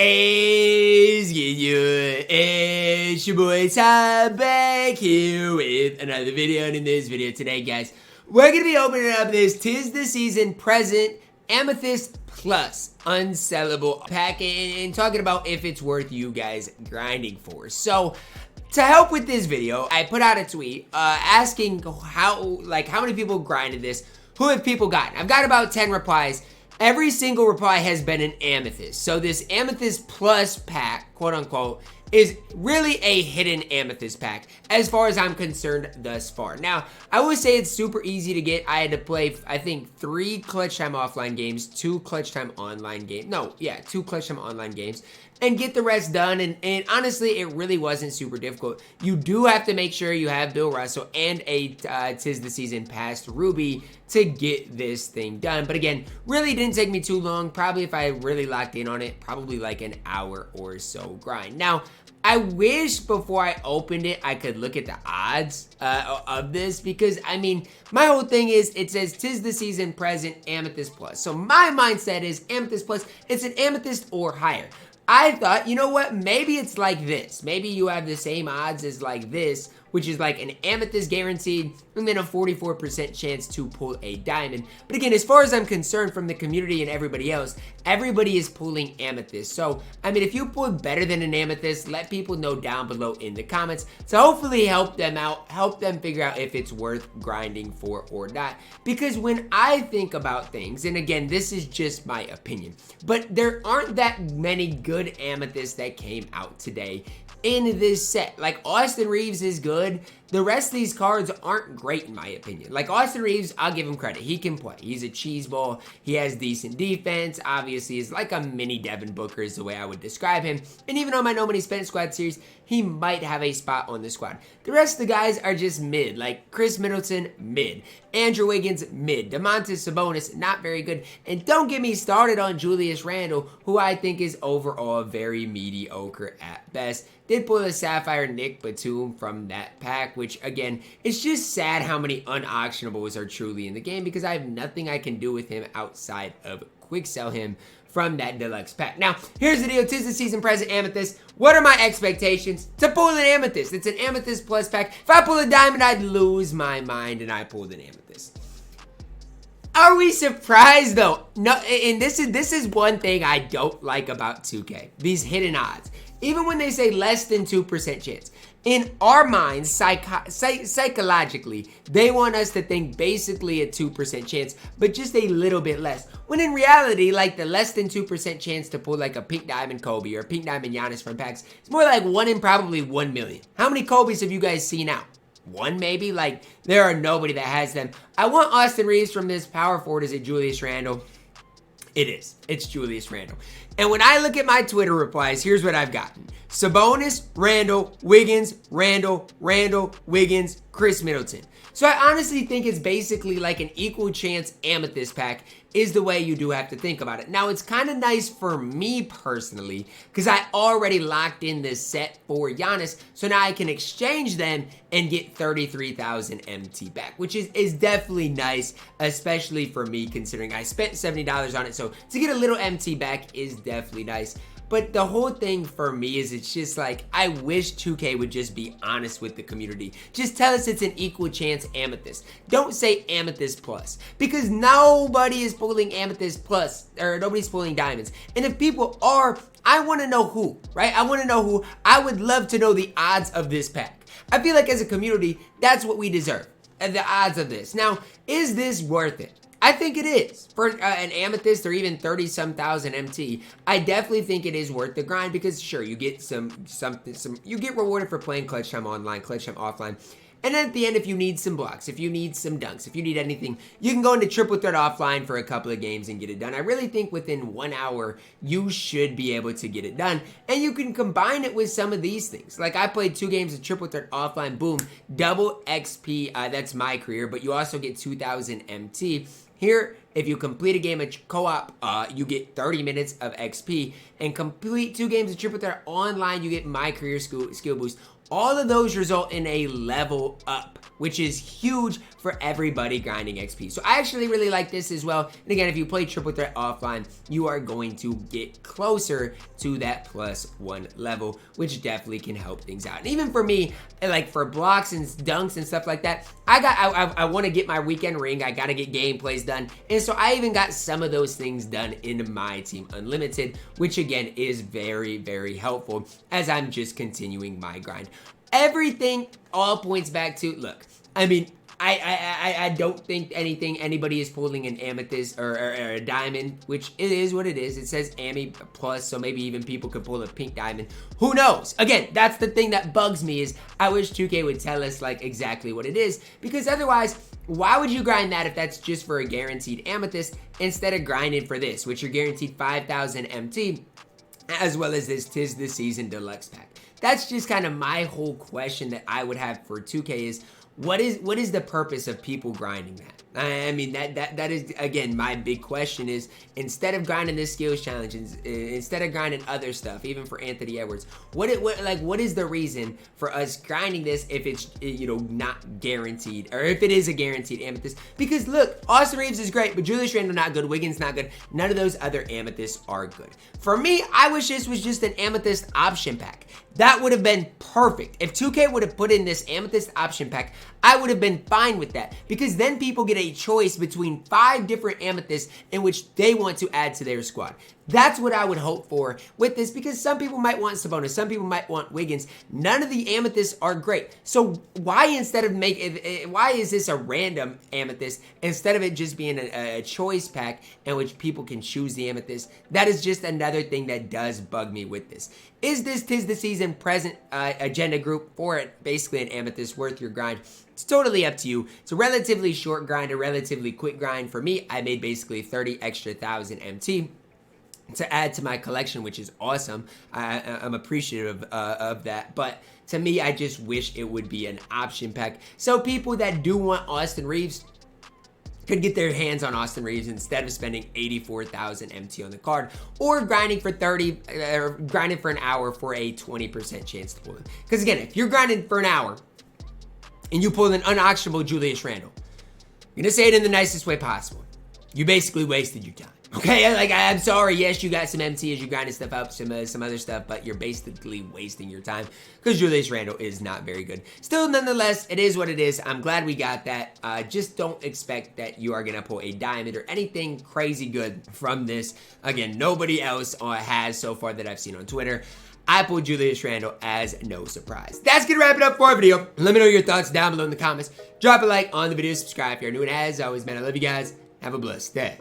is good? It's your boy Ty back here with another video. And in this video today, guys, we're going to be opening up this Tis the Season Present Amethyst Plus unsellable pack and talking about if it's worth you guys grinding for. So to help with this video, I put out a tweet asking how many people grinded this, who have people gotten. I've got about 10 replies. Every single reply has been an Amethyst. So this Amethyst Plus pack, quote unquote, is really a hidden Amethyst pack as far as I'm concerned thus far. Now, I would say it's super easy to get. I had to play, I think, 3 Clutch Time offline games, 2 Clutch Time online games. No, yeah, 2 Clutch Time online games. And get the rest done, and honestly, it really wasn't super difficult. You do have to make sure you have Bill Russell and a Tis the Season Past Ruby to get this thing done. But again, really didn't take me too long. Probably if I really locked in on it, probably like an hour or so grind. Now, I wish before I opened it, I could look at the odds of this because, I mean, my whole thing is it says Tis the Season Present Amethyst Plus. So my mindset is Amethyst Plus, it's an Amethyst or higher. I thought, you know what, maybe it's like this. Maybe you have the same odds as like this, which is like an Amethyst guaranteed and then a 44% chance to pull a diamond. But again, as far as I'm concerned from the community and everybody else, everybody is pulling Amethyst. So, I mean, if you pull better than an Amethyst, let people know down below in the comments to hopefully help them out, help them figure out if it's worth grinding for or not. Because when I think about things, and again, this is just my opinion, but there aren't that many good Amethysts that came out today in this set. Like, Austin Reaves is good. The rest of these cards aren't great in my opinion. Like, Austin Reaves, I'll give him credit. He can play. He's a cheese ball. He has decent defense. Obviously, he's like a mini Devin Booker is the way I would describe him. And even on my No Money Spent Squad series, he might have a spot on the squad. The rest of the guys are just mid. Like, Khris Middleton, mid. Andrew Wiggins, mid. Domantas Sabonis, not very good. And don't get me started on Julius Randle, who I think is overall very mediocre at best. Did pull a Sapphire Nick Batum from that pack, which again, it's just sad how many unauctionables are truly in the game because I have nothing I can do with him outside of quick sell him from that deluxe pack. Now, here's the deal. Tis the Season Present Amethyst. What are my expectations? To pull an Amethyst. It's an Amethyst Plus pack. If I pull a diamond, I'd lose my mind, and I pulled an Amethyst. Are we surprised though? No, and this is one thing I don't like about 2K. These hidden odds. Even when they say less than 2% chance. In our minds, psychologically, they want us to think basically a 2% chance, but just a little bit less. When in reality, like the less than 2% chance to pull like a pink diamond Kobe or a pink diamond Giannis from packs, it's more like 1 in probably 1 million. How many Kobe's have you guys seen out? 1 maybe? Like, there are nobody that has them. I want Austin Reaves from this power forward. Is it Julius Randle? It is. It's Julius Randle. And when I look at my Twitter replies, here's what I've gotten. Sabonis, Randle, Wiggins, Randle, Wiggins, Khris Middleton. So I honestly think it's basically like an equal chance Amethyst pack is the way you do have to think about it. Now, it's kind of nice for me personally because I already locked in this set for Giannis. So now I can exchange them and get 33,000 MT back, which is definitely nice, especially for me considering I spent $70 on it. So to get a little MT back is definitely nice. But the whole thing for me is it's just like, I wish 2K would just be honest with the community. Just tell us it's an equal chance Amethyst. Don't say Amethyst Plus. Because nobody is pulling Amethyst Plus, or nobody's pulling diamonds. And if people are, I want to know who, right? I want to know who. I would love to know the odds of this pack. I feel like as a community, that's what we deserve. The odds of this. Now, is this worth it? I think it is. For an Amethyst or even 30-some thousand MT, I definitely think it is worth the grind because sure, you get you get rewarded for playing Clutch Time online, Clutch Time offline. And then at the end, if you need some blocks, if you need some dunks, if you need anything, you can go into Triple Threat offline for a couple of games and get it done. I really think within 1 hour, you should be able to get it done. And you can combine it with some of these things. Like I played 2 games of Triple Threat offline, boom, double XP, that's my career, but you also get 2,000 MT. Here, if you complete a game of co-op, you get 30 minutes of XP. And complete 2 games of Triple Threat online, you get my career skill boost. all of those result in a level up, which is huge for everybody grinding XP. So I actually really like this as well. And again, if you play triple threat offline, you are going to get closer to that +1 level, which definitely can help things out. And even for me, like for blocks and dunks and stuff like that, I want to get my weekend ring. I got to get gameplays done. And so I even got some of those things done in my team unlimited, which again is very, very helpful as I'm just continuing my grind. Everything all points back to, look, I mean, I don't think anybody is pulling an amethyst or a diamond, which it is what it is. It says Ami plus, so maybe even people could pull a pink diamond. Who knows? Again, that's the thing that bugs me is I wish 2K would tell us like exactly what it is, because otherwise, why would you grind that if that's just for a guaranteed amethyst instead of grinding for this, which you're guaranteed 5,000 MT, as well as this Tis the Season Deluxe pack? That's just kind of my whole question that I would have for 2K is, what is the purpose of people grinding that? I mean, that is, again, my big question is, instead of grinding this skills challenge, instead of grinding other stuff, even for Anthony Edwards, what is the reason for us grinding this if it's, you know, not guaranteed, or if it is a guaranteed amethyst? Because look, Austin Reaves is great, but Julius Randle not good, Wiggins not good, none of those other amethysts are good. For me, I wish this was just an amethyst option pack. That would have been perfect. If 2K would have put in this amethyst option pack, I would have been fine with that, because then people get a choice between 5 different amethysts in which they want to add to their squad. That's what I would hope for with this, because some people might want Sabonis, some people might want Wiggins. None of the amethysts are great. So why is this a random amethyst instead of it just being a choice pack in which people can choose the amethyst? That is just another thing that does bug me with this. Is this Tis the Season present agenda group for it, basically an amethyst worth your grind? It's totally up to you. It's a relatively short grind, a relatively quick grind. For me, I made basically 30 extra thousand MT to add to my collection, which is awesome. I'm appreciative of that. But to me, I just wish it would be an option pack, so people that do want Austin Reaves could get their hands on Austin Reaves instead of spending 84,000 MT on the card, or grinding for grinding for an hour for a 20% chance to pull it. Because again, if you're grinding for an hour and you pull an unauctionable Julius Randle, I'm gonna say it in the nicest way possible, you basically wasted your time. Okay, like, I'm sorry, yes, you got some MT as you grinded stuff up, some other stuff, but you're basically wasting your time because Julius Randle is not very good. Still, nonetheless, it is what it is. I'm glad we got that. Just don't expect that you are going to pull a diamond or anything crazy good from this. Again, nobody else has so far that I've seen on Twitter. I pulled Julius Randle as no surprise. That's going to wrap it up for our video. Let me know your thoughts down below in the comments. Drop a like on the video, subscribe if you're new, and as always, man, I love you guys. Have a blessed day.